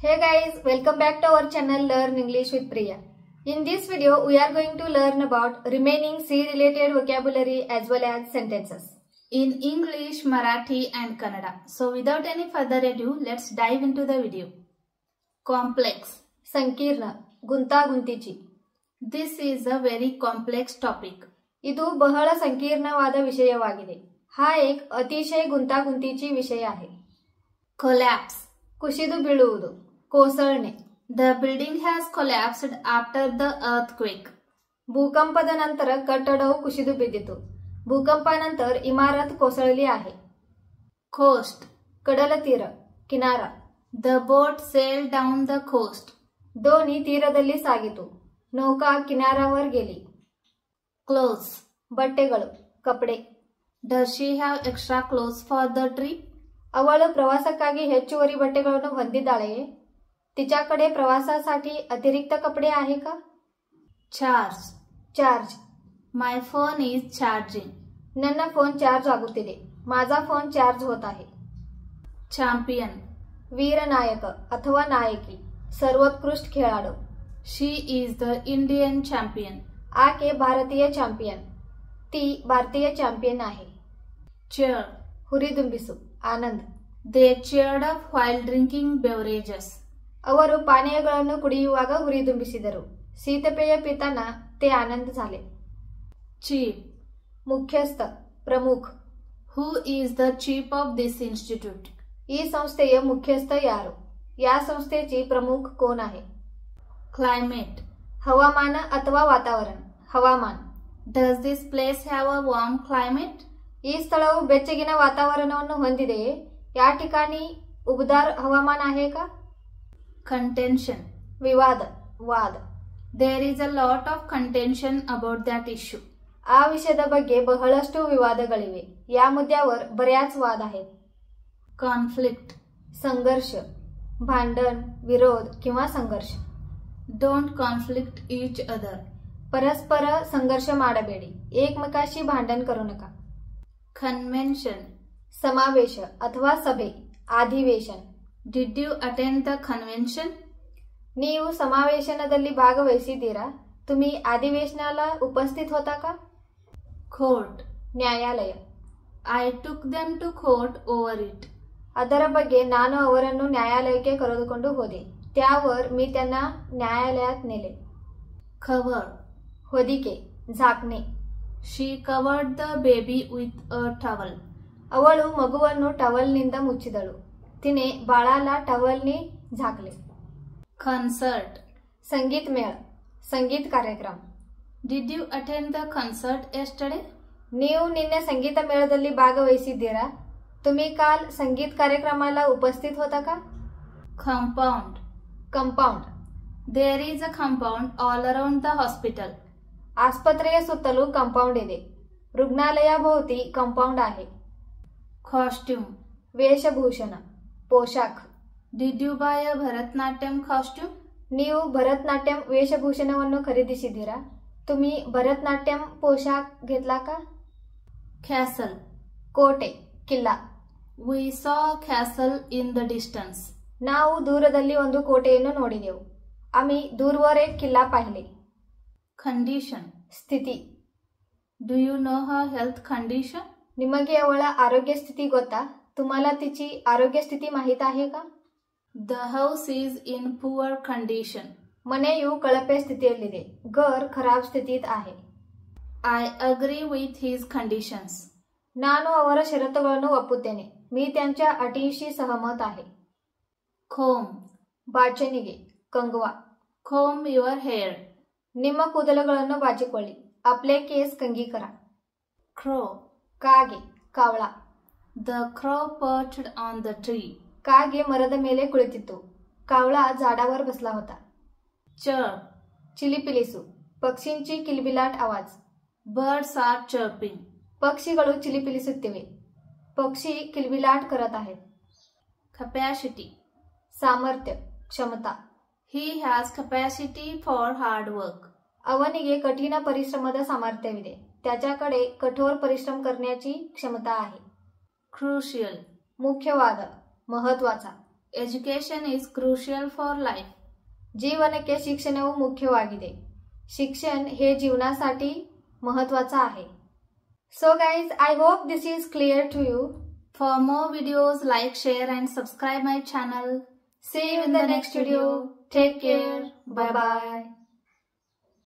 Hey guys, welcome back to our channel Learn English with Priya. In this video, we are going to learn about remaining C-related vocabulary as well as sentences in English, Marathi and Kannada. So without any further ado, let's dive into the video. Complex. ಸಂಕೀರ್ಣ, ಗುಂತಾಗುಂತಿಚಿ. This is a very complex topic. ಇದು ಬಹಳ ಸಂಕೀರ್ಣವಾದ ವಿಷಯವಾಗಿದೆ. हा एक अतिशय गुंतागुंतीची विषय आहे. Collapse. ಕುಸಿದು ಬೀಳುವುದು, ಕೋಸळणे. The building has collapsed after the earthquake. ಭೂಕಂಪದ ನಂತರ ಕಟ್ಟಡವು ಕುಸಿದು ಬಿದ್ದಿತು. ಭೂಕಂಪಾನಂತರ इमारत कोसळली आहे. Coast. ಕಡಲ ತೀರ, ಕಿನಾರಾ. The boat sailed down the coast. दोणी ತೀರದಲ್ಲಿ ಸಾಗಿತು. नौका किनाऱ्यावर गेली. Clothes. ಬಟ್ಟೆಗಳು, ಕಪಡೆ. Does she have extra clothes for the trip? ಅವಳು ಪ್ರವಾಸಕ್ಕಾಗಿ ಹೆಚ್ಚುವರಿ ಬಟ್ಟೆಗಳನ್ನು ಹೊಂದಿದ್ದಾಳೆಯೇ? तिच्याकडे प्रवासासाठी अतिरिक्त कपडे आहे का? Charge. Charge. My phone is charging. ನನ್ನ फोन चार्ज आಗುತ್ತಿದೆ. माझा फोन चार्ज होत आहे. Champion. वीरनायक अथवा नायकी, सर्वोत्कृष्ट खेळाडू. She is the Indian champion. आके भारतीय चॅम्पियन. ती भारतीय चॅम्पियन आहे. Cheer. ಹುರಿದುಂಬಿಸು, ಆನಂद. They cheered up while drinking beverages. ಅವರು ಪಾನೀಯಗಳನ್ನು ಕುಡಿಯುವಾಗ ಹುರಿದುಂಬಿಸಿದರು. ಶೀತಪೇಯ ಪಿತಾನ ते आनंद झाले. Chief. ಮುಖ್ಯಸ್ಥ, ಪ್ರಮುಖ. Who is the chief of this institute? ಈ ಸಂಸ್ಥೆಯ ಮುಖ್ಯಸ್ಥ ಯಾರು? या संस्थेची प्रमुख कोण आहे? Climate. हवामान अथवा वातावरण, हवामान. Does this place have a warm climate? ಈ ಸ್ಥಳವು ಬೆಚ್ಚಗಿನ ವಾತಾವರಣವನ್ನು ಹೊಂದಿದೆಯೇ? या ठिकाणी उबदार हवामान आहे का? Contention. विवाद, वाद. There is a lot of contention about that issue. ಆ ವಿಷಯದ ಬಗ್ಗೆ ಬಹಳಷ್ಟು ವಿವಾದಗಳಿವೆ. या मुद्द्यावर बऱ्याच वाद आहेत. Conflict. संघर्ष, भांडण, विरोध किंवा संघर्ष. Don't conflict each other. परस्पर संघर्ष ಮಾಡಬೇಡಿ. एकमेकाशी भांडण करू नका. Convention. समावेश अथवा सभೆ, अधिवेशन. Did you attend the convention? ನೀವು ಸಮಾವೇಶನದಲ್ಲಿ ಭಾಗವಹಿಸಿದ್ದೀರಾ? तुम्ही अधिवेशनाला उपस्थित होता का? Court. ನ್ಯಾಯಾಲಯ. I took them to court over it. ಅದರ ಬಗ್ಗೆ ನಾನು ಅವರನ್ನು ನ್ಯಾಯಾಲಯಕ್ಕೆ ಕರೆದುಕೊಂಡು ಹೋದೆ. त्यावर मी त्यांना न्यायालयात नेले. Cover. ಹೊದಿಕೆ, झाकणे. She covered the baby with a towel. ಅವಳು ಮಗುವನ್ನು ಟವಲ್ನಿಂದ ಮುಚ್ಚಿದಳು. तिने बाळाला टवलने झाकले. Concert. संगीत मेळ, संगीत कार्यक्रम. Did you attend the concert yesterday? ನೀವು ನಿನ್ನೆ ಸಂಗೀತ ಮೇಳದಲ್ಲಿ ಭಾಗವಹಿಸಿದ್ದೀರಾ? तुम्ही काल संगीत कार्यक्रमाला उपस्थित होता का? Compound. Compound. There is a compound all around the hospital. ಆಸ್ಪತ್ರೆಯ ಸುತ್ತಲೂ ಕಂಪೌಂಡ್ ಇದೆ. रुग्णालयाभोवती कंपाउंड आहे. Costume. ವೇಷಭೂಷಣ, ಪೋಷಾಕ್. Did you buy a Bharatnatyam costume? ನೀವು ಭರತನಾಟ್ಯಂ ವೇಷಭೂಷಣವನ್ನು ಖರೀದಿಸಿದ್ದೀರಾ? तुम्ही भरतनाट्यम पोशाख घेतला का? Castle. ಕೋಟೆ, किल्ला. We saw a castle in the distance. ನಾವು ದೂರದಲ್ಲಿ ಒಂದು ಕೋಟೆಯನ್ನು ನೋಡಿದೆವು. आम्ही दूरवर एक किल्ला पाहिले. Condition. ಸ್ಥಿತಿ. Do you know her health condition? ನಿಮಗೆ ಅವಳ ಆರೋಗ್ಯ ಸ್ಥಿತಿ ಗೊತ್ತಾ? तुम्हाला तिची आरोग्य स्थिती माहित आहे का? The house is in poor condition. ಮನೆಯು ಕಳಪೆ ಸ್ಥಿತಿಯಲ್ಲಿದೆ. घर खराब स्थितीत आहे. I agree with his conditions. ನಾನು ಅವರ ಷರತ್ತುಗಳನ್ನು ಒಪ್ಪುತ್ತೇನೆ. मी त्यांच्या अटीशी सहमत आहे. Comb. ಬಾಚಣಿಗೆ, ಕಂಗುವ. Comb your hair. ನಿಮ್ಮ ಕೂದಲುಗಳನ್ನು ಬಾಚಿಕೊಳ್ಳಿ. आपले केस कंगी करा. Crow. ಕಾಗೆ, ಕಾವಳ. The crow perched on the tree. कागे मರದ ಮೇಲೆ ಕುಳಿತಿತ್ತು. कावळा झाडावर बसला होता. Chirp. चिलिपिलिसू, पक्षींची किलबिलाट आवाज. Birds are chirping. पक्षिಗಳು चिलिपिलिಸುತ್ತಿವೆ. पक्षी किलबिलाट करत आहेत. Capacity. सामर्थ्य, क्षमता. He has capacity for hard work. ಅವನಿಗೆ ಕಠಿಣ ಪರಿಶ್ರಮದ ಸಾಮರ್ಥ್ಯವಿದೆ. त्याच्याकडे कठोर परिश्रम करण्याची क्षमता आहे. Crucial. मुख्यवाद, महत्वाचा. Education is crucial for life. ಜೀವನಕ್ಕೆ ಶಿಕ್ಷಣವು ಮುಖ್ಯವಾಗಿದೆ. ಶಿಕ್ಷಣ हे जीवनासाठी महत्त्वाचा आहे. So guys, I hope this is clear to you. For more videos, like, share and subscribe my channel. See you in the next video. Take care. Bye bye.